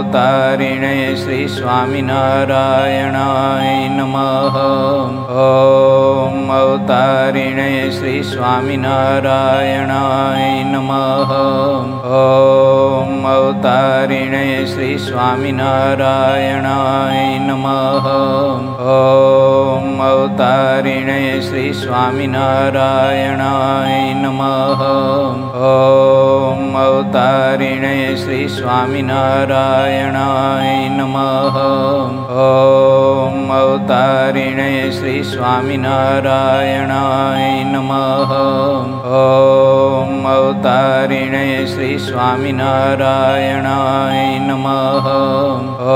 अवतारिणे श्री स्वामिनारायणाय नमः। ॐ अवतारिणे श्री स्वामिनारायणाय नमः। ॐ अवतारिणे श्री स्वामिनारायणाय नमः। ॐ अवतारिणे श्री स्वामिनारायणाय नमः। ॐ अवतारिणे श्री स्वामिनारायणाय नमः। ॐ अवतारिणे श्री स्वामिनारायणाय नमः। ॐ अवतारिणे श्री स्वामिनारायणाय नमः।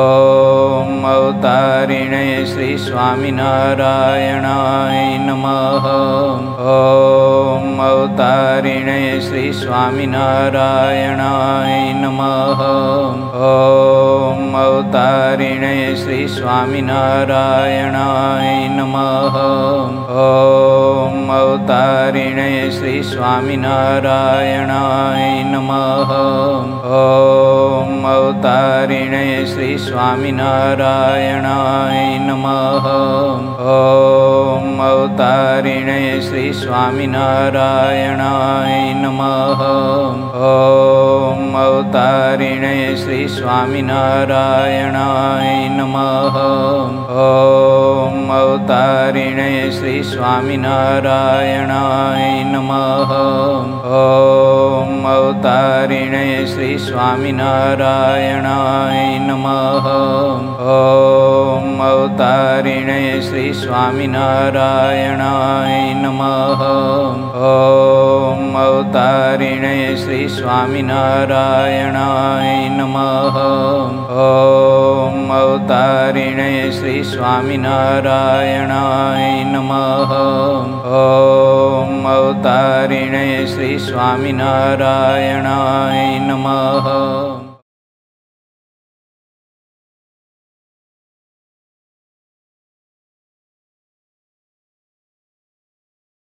ॐ अवतारिणे श्री स्वामिनारायणाय नमः। ॐ अवतारिणे श्री स्वामिनारायणाय नमः। ॐ अवतारिणे श्री स्वामिनारायणाय नमः। ॐ अवतारिणे श्री स्वामिनारायणाय नमः। ॐ अवतारिणे श्री स्वामिनारायणाय नमः। ॐ अवतारिणे श्री स्वामिनारायणाय नमः। ॐ अवतारिणे श्री स्वामिनारायणाय नमः। ॐ अवतारिणे श्री स्वामिनारायणाय नमः। ॐ अवतारिणे श्री स्वामिनारायणाय नमः। ॐ अवतारिणे श्री स्वामिनारायणाय नमः। ॐ अवतारिणे श्री स्वामिनारायणाय नमः। ॐ अवतारिणे श्री स्वामिनारायणाय नमः। ॐ अवतारिणे श्री स्वामिनारायणाय नमः।